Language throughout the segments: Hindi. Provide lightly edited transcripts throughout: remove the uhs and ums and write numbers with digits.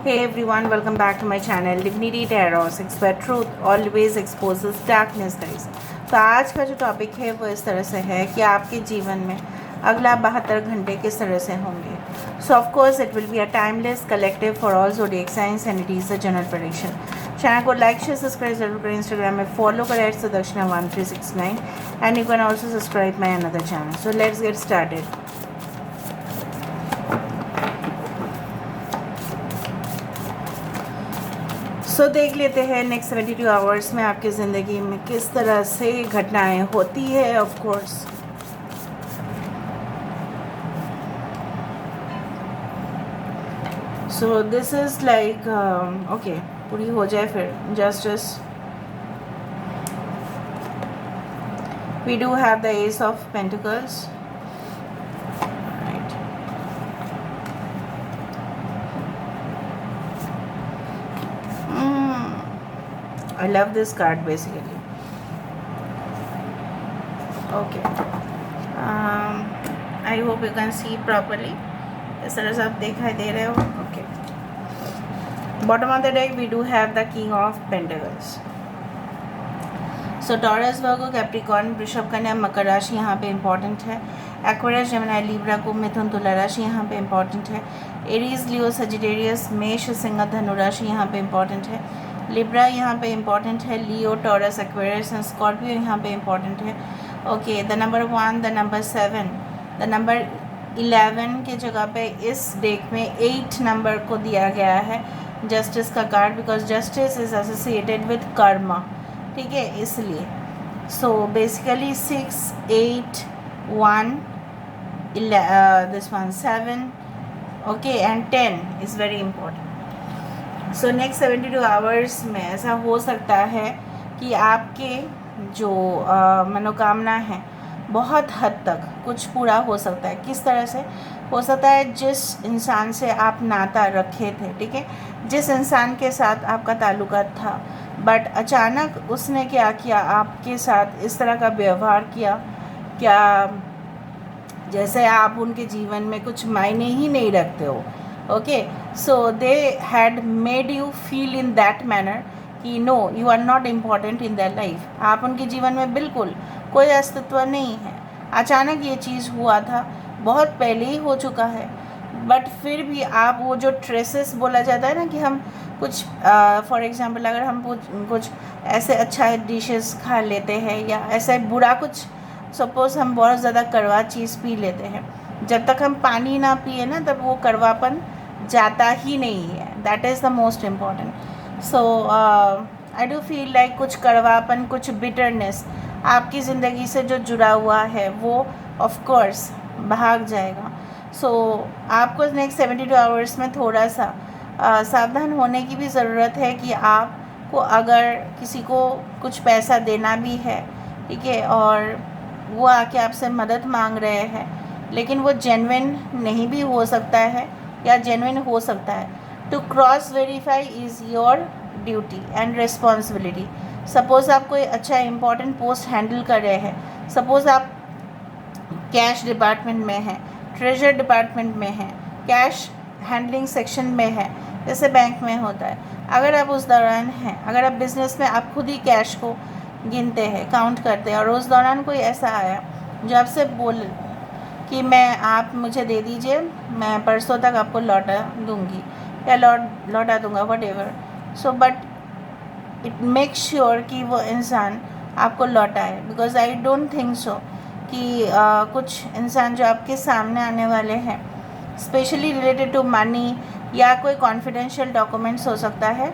Hey everyone, welcome back to my channel Divinity Tarot, where truth always exposes darkness guys। तो आज का जो टॉपिक है वो इस तरह से है कि आपके जीवन में अगला 72 घंटे किस तरह से होंगे। So of course it will be a timeless collective for all zodiac science and it is the general prediction. Channel को लाइक शेयर सब्सक्राइब जरूर करें, इंस्टाग्राम में फॉलो करें @Sudakshina1369 and you can also subscribe my another channel. So let's get started. So देख लेते हैं नेक्स्ट 72 आवर्स में आपकी ज़िंदगी में किस तरह से घटनाएं होती है। Of course so this is like okay, पूरी हो जाए फिर justice. We do have the ace of pentacles. I love this card basically. Okay. I hope you can see properly. इस तरह से आप दिखाई दे रहे हो। Okay. Bottom of the deck we do have the King of Pentacles. So Taurus, Virgo, Capricorn, वृषभ, कन्या, मकर राशि यहाँ पे इम्पॉर्टेंट है। एक्वेरियस, जेमिनी, लिब्रा, कुंभ, मिथुन, तुला राशि यहाँ पे इम्पॉर्टेंट है। एरीज, लियो, सजिटेरियस, मेष, सिंह, धनु राशि यहाँ पे इम्पॉर्टेंट है। लिब्रा यहाँ पे इम्पॉर्टेंट है। लियो, टॉरस, एक्वेरियस एंड स्कॉर्पियो यहाँ पे इम्पॉर्टेंट है। Okay, the number 1, the number 7, the number 11 के जगह पे इस डेक में 8 नंबर को दिया गया है जस्टिस का card, because justice is associated with Karma. ठीक है, इसलिए so basically 6, 8, 1, this one 7, okay and 10 is very important. So next 72 hours में ऐसा हो सकता है कि आपके जो मनोकामना है बहुत हद तक कुछ पूरा हो सकता है। किस तरह से हो सकता है? जिस इंसान से आप नाता रखे थे, ठीक है, जिस इंसान के साथ आपका ताल्लुकात था, बट अचानक उसने क्या किया, आपके साथ इस तरह का व्यवहार किया क्या जैसे आप उनके जीवन में कुछ मायने ही नहीं रखते हो। Okay, so they had made you feel in that manner कि no, you are not important in that life. आप उनके जीवन में बिल्कुल कोई अस्तित्व नहीं है। अचानक ये चीज़ हुआ था, बहुत पहले ही हो चुका है, बट फिर भी आप वो जो ट्रेसेस बोला जाता है ना कि हम कुछ फॉर एग्जांपल अगर हम कुछ ऐसे अच्छा डिशेस खा लेते हैं या ऐसे बुरा कुछ, सपोज़ हम बहुत ज़्यादा कड़वा चीज़ पी लेते हैं, जब तक हम पानी ना पिए ना तब वो कड़वापन जाता ही नहीं है। That is the most important. So I do feel like कुछ कड़वापन, कुछ बिटरनेस आपकी ज़िंदगी से जो जुड़ा हुआ है वो ऑफ कोर्स भाग जाएगा। सो आपको नेक्स्ट 72 आवर्स में थोड़ा सा सावधान होने की भी ज़रूरत है कि आपको अगर किसी को कुछ पैसा देना भी है, ठीक है, और वो आके आपसे मदद मांग रहे हैं लेकिन वो जेन्युइन नहीं भी हो सकता है या जेन्युइन हो सकता है, to cross verify is your duty and responsibility. Suppose आप कोई अच्छा इंपॉर्टेंट पोस्ट हैंडल कर रहे हैं, सपोज़ आप कैश डिपार्टमेंट में हैं, ट्रेजर डिपार्टमेंट में हैं, कैश हैंडलिंग सेक्शन में है, जैसे बैंक में होता है। अगर आप उस दौरान हैं, अगर आप बिज़नेस में आप खुद ही कैश को गिनते हैं, काउंट करते हैं, और उस दौरान कोई ऐसा आया जो आपसे बोल कि आप मुझे दे दीजिए, मैं परसों तक आपको लौटा दूंगी या लौटा दूंगा, what ever. So but it make sure कि वो इंसान आपको लौटाए, because I don't think so कि कुछ इंसान जो आपके सामने आने वाले हैं स्पेशली रिलेटेड टू मनी या कोई कॉन्फिडेंशियल डॉक्यूमेंट्स हो सकता है,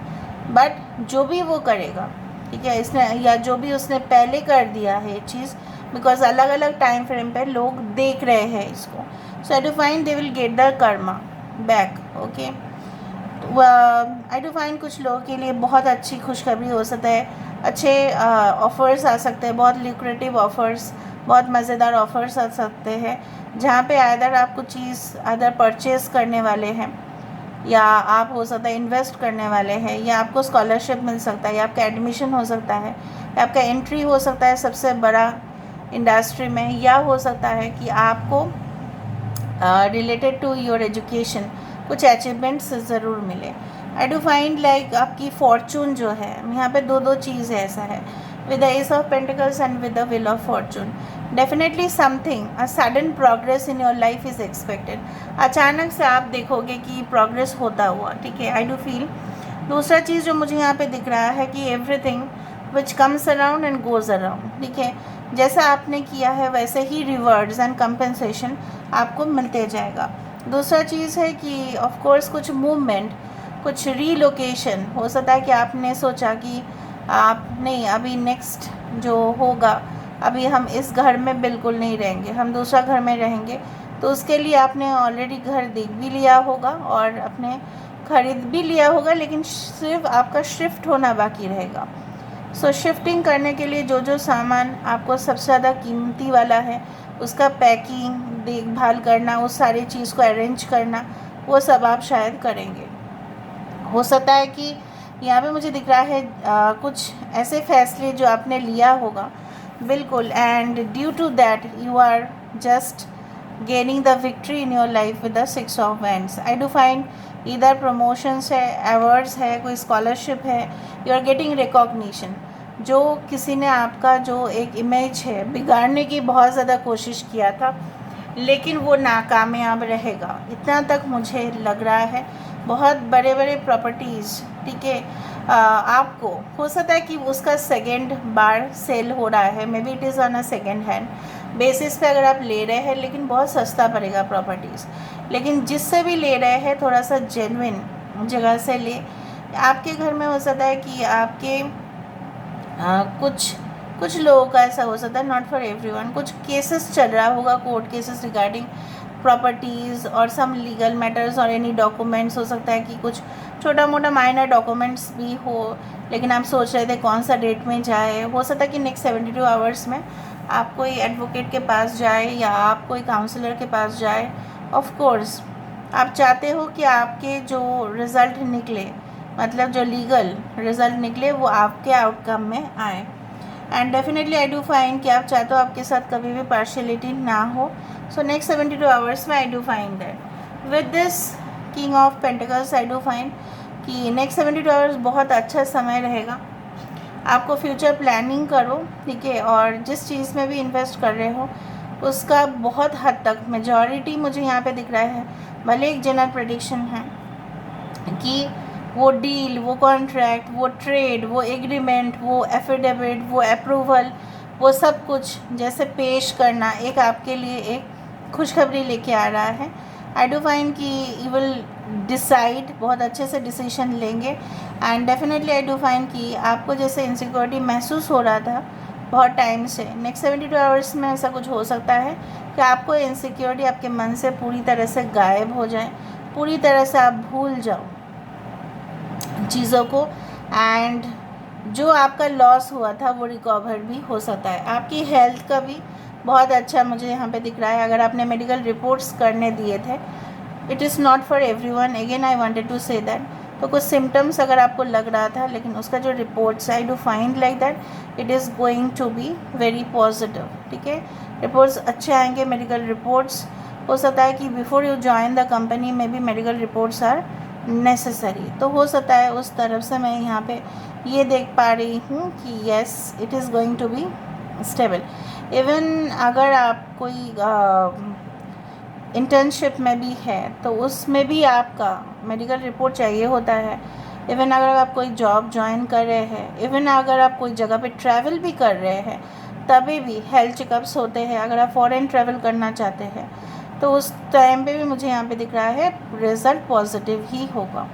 बट जो भी वो करेगा, ठीक है, इसने या जो भी उसने पहले कर दिया है ये चीज़, बिकॉज अलग अलग टाइम फ्रेम पे लोग देख रहे हैं इसको। So I do find they will get the karma back. Okay, I do find कुछ लोगों के लिए बहुत अच्छी खुशखबरी हो सकता है, अच्छे ऑफ़र्स आ सकते हैं, बहुत ल्यूक्रेटिव ऑफ़र्स, बहुत मज़ेदार ऑफ़र्स आ सकते हैं, जहाँ पे आइदर आप कुछ चीज़ आइदर परचेज़ करने वाले हैं या आप हो सकता है इन्वेस्ट करने वाले हैं, या आपको स्कॉलरशिप मिल सकता है, या आपका एडमिशन हो सकता है, या आपका एंट्री हो सकता है सबसे बड़ा इंडस्ट्री में, या हो सकता है कि आपको रिलेटेड टू योर एजुकेशन कुछ अचीवमेंट्स ज़रूर मिले। आई डू फाइंड लाइक आपकी फॉर्चून जो है, यहाँ पे दो चीज़ है, ऐसा है with the ace of pentacles and with the wheel of Fortune. Definitely something a sudden progress in your life is expected. अचानक से आप देखोगे कि प्रोग्रेस होता हुआ, ठीक है, आई डू फील। दूसरा चीज़ जो मुझे यहाँ पे दिख रहा है कि everything which comes around and goes around, ठीक है, जैसा आपने किया है वैसे ही रिवॉर्ड्स एंड कंपनसेशन आपको मिलते जाएगा। दूसरा चीज़ है कि ऑफ कोर्स कुछ मूवमेंट, कुछ रीलोकेशन हो सकता है कि आपने सोचा कि आप नहीं, अभी नेक्स्ट जो होगा, अभी हम इस घर में बिल्कुल नहीं रहेंगे, हम दूसरा घर में रहेंगे, तो उसके लिए आपने ऑलरेडी घर देख भी लिया होगा और अपने ख़रीद भी लिया होगा, लेकिन सिर्फ आपका शिफ्ट होना बाकी रहेगा। सो शिफ्टिंग करने के लिए जो जो सामान आपको सबसे ज़्यादा कीमती वाला है उसका पैकिंग, देखभाल करना, उस सारी चीज़ को अरेंज करना, वो सब आप शायद करेंगे। हो सकता है कि यहाँ पे मुझे दिख रहा है कुछ ऐसे फैसले जो आपने लिया होगा बिल्कुल, and due to that you are just gaining the victory in your life with the 6 of wands. I do find इधर प्रमोशंस है, अवार्ड्स है, कोई स्कॉलरशिप है, यू आर गेटिंग रिकॉग्निशन। जो किसी ने आपका जो एक इमेज है बिगाड़ने की बहुत ज़्यादा कोशिश किया था, लेकिन वो नाकामयाब रहेगा, इतना तक मुझे लग रहा है। बहुत बड़े बड़े प्रॉपर्टीज़, ठीक है, आपको हो सकता है कि उसका सेकेंड बार सेल हो रहा है, may be it is on a second hand basis पे अगर आप ले रहे हैं, लेकिन बहुत सस्ता पड़ेगा प्रॉपर्टीज़। लेकिन जिससे भी ले रहे हैं थोड़ा सा जेन्युइन जगह से ले। आपके घर में हो सकता है कि आपके कुछ लोगों का ऐसा हो सकता है, नॉट फॉर एवरीवन, कुछ केसेस चल रहा होगा, कोर्ट केसेस रिगार्डिंग प्रॉपर्टीज़ और सम लीगल मैटर्स और एनी डॉक्यूमेंट्स। हो सकता है कि कुछ छोटा मोटा माइनर डॉक्यूमेंट्स भी हो, लेकिन आप सोच रहे थे कौन सा डेट में जाए। हो सकता है कि नेक्स्ट 72 आवर्स में आप कोई एडवोकेट के पास जाए या आप कोई काउंसलर के पास जाए। ऑफ कोर्स आप चाहते हो कि आपके जो रिज़ल्ट निकले, मतलब जो लीगल रिज़ल्ट निकले, वो आपके आउटकम में आए। And definitely I do find कि आप चाहते हो आपके साथ कभी भी पार्शियलिटी ना हो। सो नेक्स्ट 72 आवर्स में आई do find that with this king of pentacles, I do find कि नेक्स्ट 72 आवर्स बहुत अच्छा समय रहेगा। आपको फ्यूचर प्लानिंग करो, ठीक है, और जिस चीज़ में भी इन्वेस्ट कर रहे हो उसका बहुत हद तक मेजॉरिटी मुझे यहाँ पे दिख रहा है, भले एक जनरल प्रेडिक्शन है कि वो डील, वो कॉन्ट्रैक्ट, वो ट्रेड, वो एग्रीमेंट, वो एफिडेविट, वो अप्रूवल, वो सब कुछ जैसे पेश करना एक आपके लिए एक खुशखबरी लेके आ रहा है। आई डू फाइंड कि यू विल डिसाइड, बहुत अच्छे से डिसीजन लेंगे। And definitely I do find कि आपको जैसे इनसिक्योरिटी महसूस हो रहा था बहुत टाइम से, नेक्स्ट 72 आवर्स में ऐसा कुछ हो सकता है कि आपको इनसिक्योरिटी आपके मन से पूरी तरह से गायब हो जाए, पूरी तरह से आप भूल जाओ चीज़ों को, एंड जो आपका लॉस हुआ था वो रिकवर भी हो सकता है। आपकी हेल्थ का भी बहुत अच्छा मुझे यहाँ पे दिख रहा है। अगर आपने मेडिकल रिपोर्ट्स करने दिए थे, it is not for everyone, again I wanted to say that. तो कुछ सिम्टम्स अगर आपको लग रहा था, लेकिन उसका जो reports I do find like that it is going to be very positive, ठीक है, रिपोर्ट्स अच्छे आएंगे। मेडिकल रिपोर्ट्स हो सकता है कि before you join the company में भी मेडिकल रिपोर्ट्स आर नेसेसरी, तो हो सकता है उस तरफ से मैं यहाँ पे ये देख पा रही हूँ कि yes it is going to be stable. Even अगर आप कोई इंटर्नशिप में भी है तो उसमें भी आपका मेडिकल रिपोर्ट चाहिए होता है। इवन अगर आप कोई जॉब ज्वाइन कर रहे हैं, इवन अगर आप कोई जगह पे ट्रैवल भी कर रहे हैं, तभी भी हेल्थ चेकअप्स होते हैं। अगर आप फॉरेन ट्रैवल करना चाहते हैं तो उस टाइम पे भी मुझे यहाँ पे दिख रहा है रिज़ल्ट पॉजिटिव ही होगा।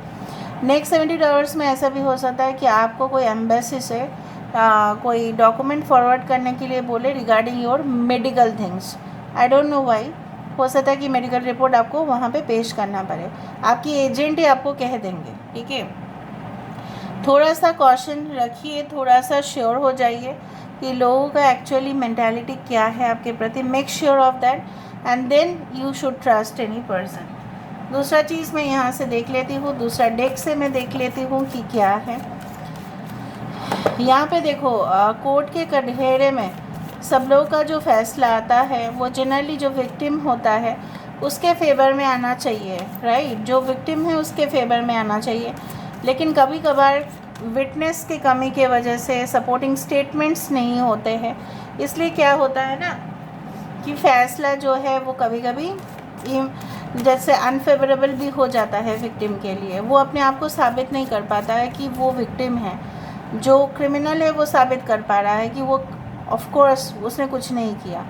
नेक्स्ट 72 आवर्स में ऐसा भी हो सकता है कि आपको कोई एम्बेसी से कोई डॉक्यूमेंट फॉरवर्ड करने के लिए बोले regarding your medical things. I don't know why, हो सकता है कि मेडिकल रिपोर्ट आपको वहाँ पे पेश करना पड़े, आपकी एजेंट ही आपको कह देंगे, ठीक है। थोड़ा सा कॉशन रखिए, थोड़ा सा श्योर हो जाइए कि लोगों का एक्चुअली मेंटालिटी क्या है आपके प्रति। Make sure of that and then you should trust any person. दूसरा चीज़ मैं यहाँ से देख लेती हूँ, दूसरा डेक से मैं देख लेती हूँ कि क्या है। यहाँ पे देखो कोर्ट के कटघरे में सब लोगों का जो फैसला आता है वो जनरली जो विक्टिम होता है उसके फेवर में आना चाहिए, राइट। जो विक्टिम है उसके फेवर में आना चाहिए, लेकिन कभी कभार विटनेस की कमी के वजह से सपोर्टिंग स्टेटमेंट्स नहीं होते हैं, इसलिए क्या होता है ना कि फ़ैसला जो है वो कभी कभी जैसे अनफेवरेबल भी हो जाता है विक्टिम के लिए। वो अपने आप को साबित नहीं कर पाता है कि वो विक्टिम है, जो क्रिमिनल है वो साबित कर पा रहा है कि वो ऑफ कोर्स उसने कुछ नहीं किया।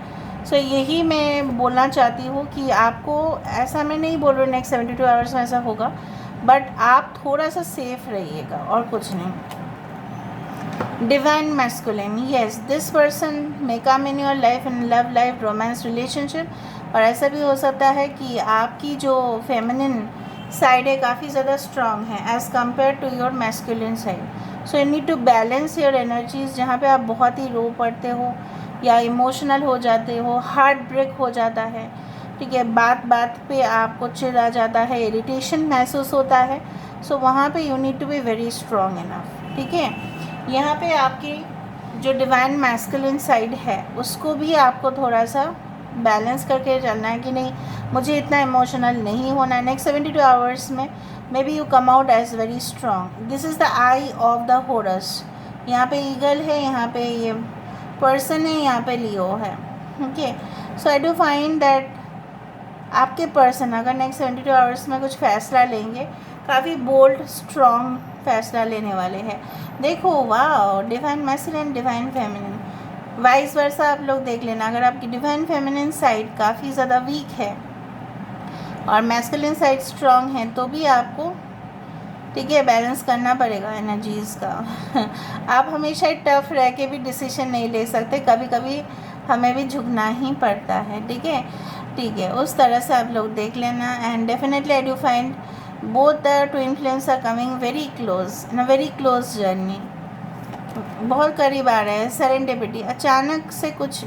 सो यही मैं बोलना चाहती हूँ कि आपको, ऐसा मैं नहीं बोल रही नेक्स्ट 72 आवर्स में ऐसा होगा, बट आप थोड़ा सा सेफ रहिएगा और कुछ नहीं। Divine masculine, yes this person may come in your life, in love life, romance relationship. और ऐसा भी हो सकता है कि आपकी जो फेमिनिन साइड है काफ़ी ज़्यादा स्ट्रांग है as compare to your masculine side. So you need to balance your energies. जहाँ पे आप बहुत ही रो पड़ते हो या इमोशनल हो जाते हो, हार्ट ब्रेक हो जाता है, ठीक है, बात बात पे आपको चिढ़ आ जाता है, इरिटेशन महसूस होता है, सो वहाँ पे you need to be very strong enough, ठीक है। यहाँ पे आपकी जो डिवाइन मैस्कुलिन साइड है उसको भी आपको थोड़ा सा बैलेंस करके चलना है कि नहीं, मुझे इतना इमोशनल नहीं होना है। नेक्स्ट 72 आवर्स में maybe you come out as very strong. This is the eye of the Horus. यहाँ पे ईगल है, यहाँ पे ये पर्सन है, यहाँ पे लियो है, okay. So I do find that आपके पर्सन अगर नेक्स्ट 72 आवर्स में कुछ फ़ैसला लेंगे, काफ़ी बोल्ड स्ट्रॉन्ग फैसला लेने वाले हैं। देखो वाह, divine masculine, divine feminine, vice versa आप लोग देख लेना। अगर आपकी डिवाइन फेमिनिन साइड काफ़ी ज़्यादा वीक है और मैस्कुलिन साइड स्ट्रॉन्ग है तो भी आपको, ठीक है, बैलेंस करना पड़ेगा एनर्जीज़ का। आप हमेशा टफ रह के भी डिसीजन नहीं ले सकते, कभी कभी हमें भी झुकना ही पड़ता है, ठीक है, ठीक है। उस तरह से आप लोग देख लेना। And definitely I do find both the twin flames are coming very close, in a very close journey, बहुत करीब आ रहे हैं। सेरेंडिपिटी, अचानक से कुछ,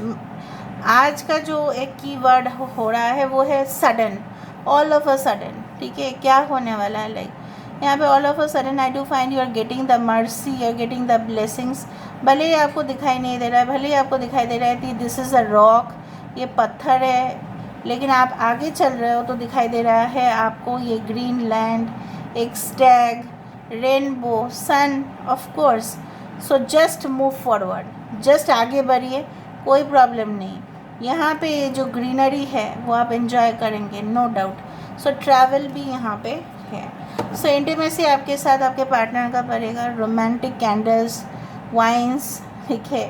आज का जो एक कीवर्ड हो रहा है वो है sudden, all of a sudden, ठीक है। क्या होने वाला है, लाइक यहाँ पे all of a sudden I do find you are getting the mercy, you are getting the blessings. भले ही आपको दिखाई नहीं दे रहा है, भले ही आपको दिखाई दे रहा है कि दिस इज़ अ रॉक, ये पत्थर है, लेकिन आप आगे चल रहे हो तो दिखाई दे रहा है आपको ये ग्रीन लैंड, एक stag, rainbow, sun, of course. So just move forward, just आगे बढ़िए, कोई प्रॉब्लम नहीं। यहाँ पे ये जो ग्रीनरी है वो आप एंजॉय करेंगे, नो डाउट। सो ट्रैवल भी यहाँ पे है। सो इंटीमेसी आपके साथ आपके पार्टनर का पड़ेगा। रोमांटिक कैंडल्स, वाइन्स, ठीक है,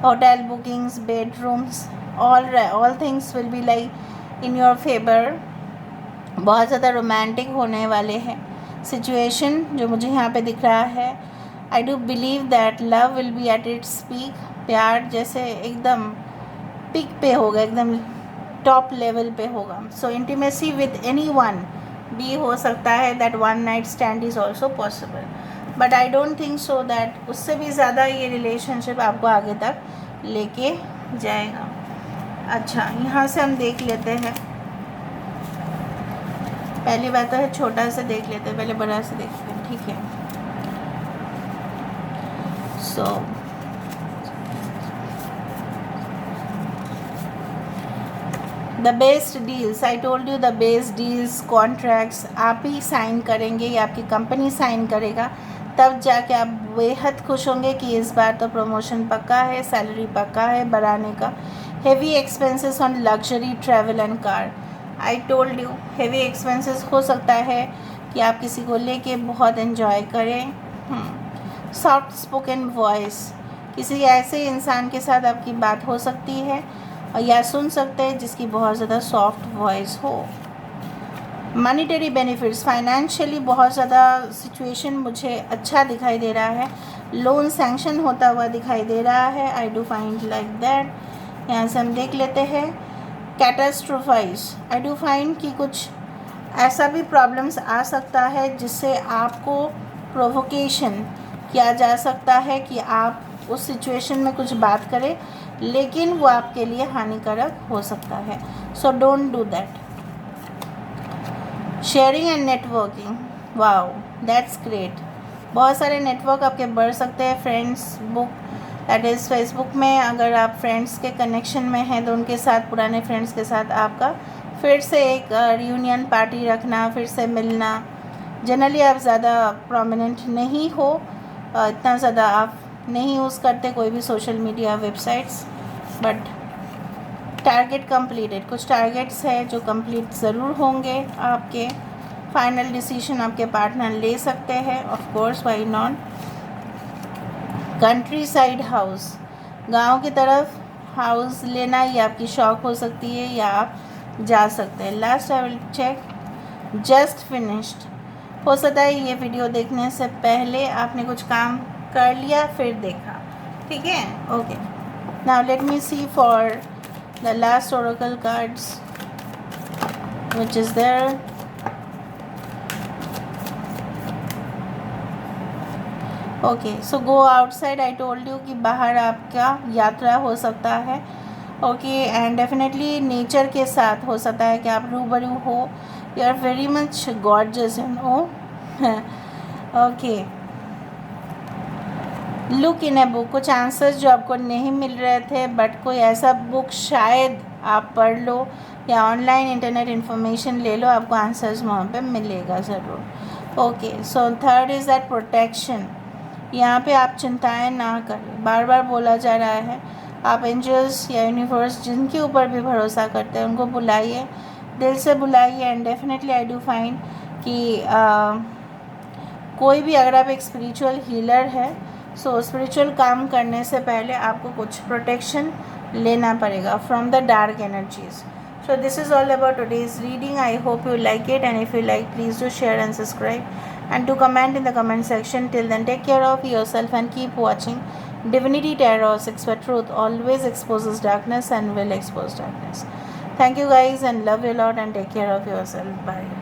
hotel bookings, bedrooms, all things will be like in your favour. बहुत ज़्यादा रोमांटिक होने वाले हैं सिचुएशन जो मुझे यहाँ पे दिख रहा है। I do believe that love will be at its peak. प्यार जैसे एकदम पीक पे होगा, एकदम टॉप लेवल पे होगा। सो इंटीमेसी विद एनी वन भी हो सकता है, that one night stand is also possible, but I don't think so that उससे भी ज़्यादा ये रिलेशनशिप आपको आगे तक लेके जाएगा। अच्छा, यहाँ से हम देख लेते हैं। पहली बात तो है छोटा से देख लेते हैं, पहले बड़ा से देखते हैं, ठीक है। So the best deals, I told you the best deals, contracts आप ही साइन करेंगे या आपकी कंपनी साइन करेगा, तब जाके आप बेहद खुश होंगे कि इस बार तो प्रमोशन पक्का है, सैलरी पक्का है बढ़ाने का। Heavy expenses on luxury travel and car, I told you heavy expenses हो सकता है कि आप किसी को लेके बहुत एंजॉय करें। सॉफ्ट स्पोकन वॉइस, किसी ऐसे इंसान के साथ आपकी बात हो सकती है और या सुन सकते हैं जिसकी बहुत ज़्यादा सॉफ्ट वॉइस हो। मनीटरी बेनिफिट्स, फाइनेंशियली बहुत ज़्यादा सिचुएशन मुझे अच्छा दिखाई दे रहा है। लोन सैंक्शन होता हुआ दिखाई दे रहा है, आई डू फाइंड लाइक दैट। यहाँ से हम देख लेते हैं कैटास्ट्रोफाइज, आई डू फाइंड कि कुछ ऐसा भी प्रॉब्लम्स आ सकता है जिससे आपको प्रोवोकेशन किया जा सकता है कि आप उस सिचुएशन में कुछ बात करें, लेकिन वो आपके लिए हानिकारक हो सकता है। So don't do that. Sharing and networking, wow that's great. बहुत सारे नेटवर्क आपके बढ़ सकते हैं। Friends book, that is Facebook में अगर आप फ्रेंड्स के कनेक्शन में हैं तो उनके साथ, पुराने फ्रेंड्स के साथ आपका फिर से एक रियूनियन पार्टी रखना, फिर से मिलना। जनरली आप ज़्यादा प्रोमिनेंट नहीं हो, इतना ज़्यादा आप नहीं यूज़ करते कोई भी social media websites, but target completed, कुछ टारगेट्स है जो कंप्लीट ज़रूर होंगे आपके। फाइनल डिसीजन आपके पार्टनर ले सकते हैं, of course, why not. Country side house, गांव की तरफ हाउस लेना ये आपकी शौक हो सकती है या आप जा सकते हैं। Last I will check, just finished, हो सकता है ये वीडियो देखने से पहले आपने कुछ काम कर लिया फिर देखा, ठीक है। Okay, now let me see for the last oracle cards which is there. Okay, so go outside, I told you कि बाहर आपका यात्रा हो सकता है। ओके, एंड डेफिनेटली नेचर के साथ हो सकता है कि आप रूबरू हो। You are very much gorgeous, you know. Okay, look in a book, कुछ आंसर्स जो आपको नहीं मिल रहे थे, बट कोई ऐसा बुक शायद आप पढ़ लो या ऑनलाइन इंटरनेट इन्फॉर्मेशन ले लो, आपको आंसर्स वहाँ पे मिलेगा ज़रूर। Okay, so third is that protection, यहाँ पे आप चिंताएं ना करें, बार बार बोला जा रहा है। आप एंजल्स या यूनिवर्स जिनके ऊपर भी भरोसा करते हैं उनको बुलाइए, दिल से बुलाइए, and definitely I do find कि कोई भी, अगर आप एक स्पिरिचुअल हीलर है, सो स्पिरिचुअल काम करने से पहले आपको कुछ प्रोटेक्शन लेना पड़ेगा from the dark energies. So this is all about today's reading. I hope you like it, and if you like, please do share and subscribe, and do comment in the comment section. Till then, take care of yourself and keep watching Divinity Tarot 6, where truth always exposes darkness and will expose darkness. Thank you guys, and love you a lot, and take care of yourself. Bye.